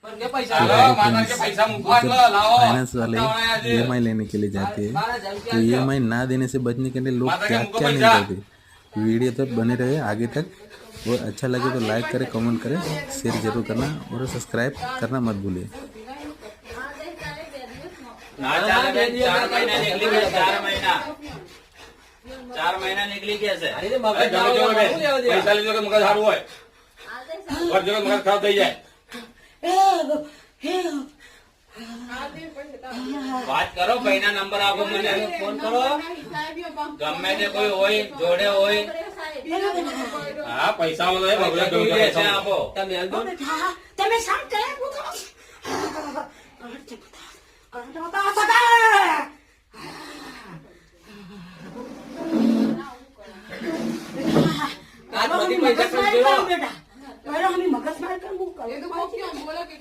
Finance वाले EMI लेने के लिए जाते हैं, तो EMI ना देने से बचने के लिए लोग क्या क्या नहीं करते। वीडियो तक बने रहे आगे तक, और अच्छा लगे तो लाइक करें, कमेंट करें, शेयर जरूर करना और सब्सक्राइब करना मत भूलिए। 4 महीना निकली कैसे? પૈસા લીધો કે મગજ સારું હોય, મગજ ખરાબ થઈ જાય। વાત કરો, ભાઈના નંબર આપો, મને ફોન કરો, ગમે તે કોઈ હોય જોડે હોય। હા પૈસા આપો તમે શાંત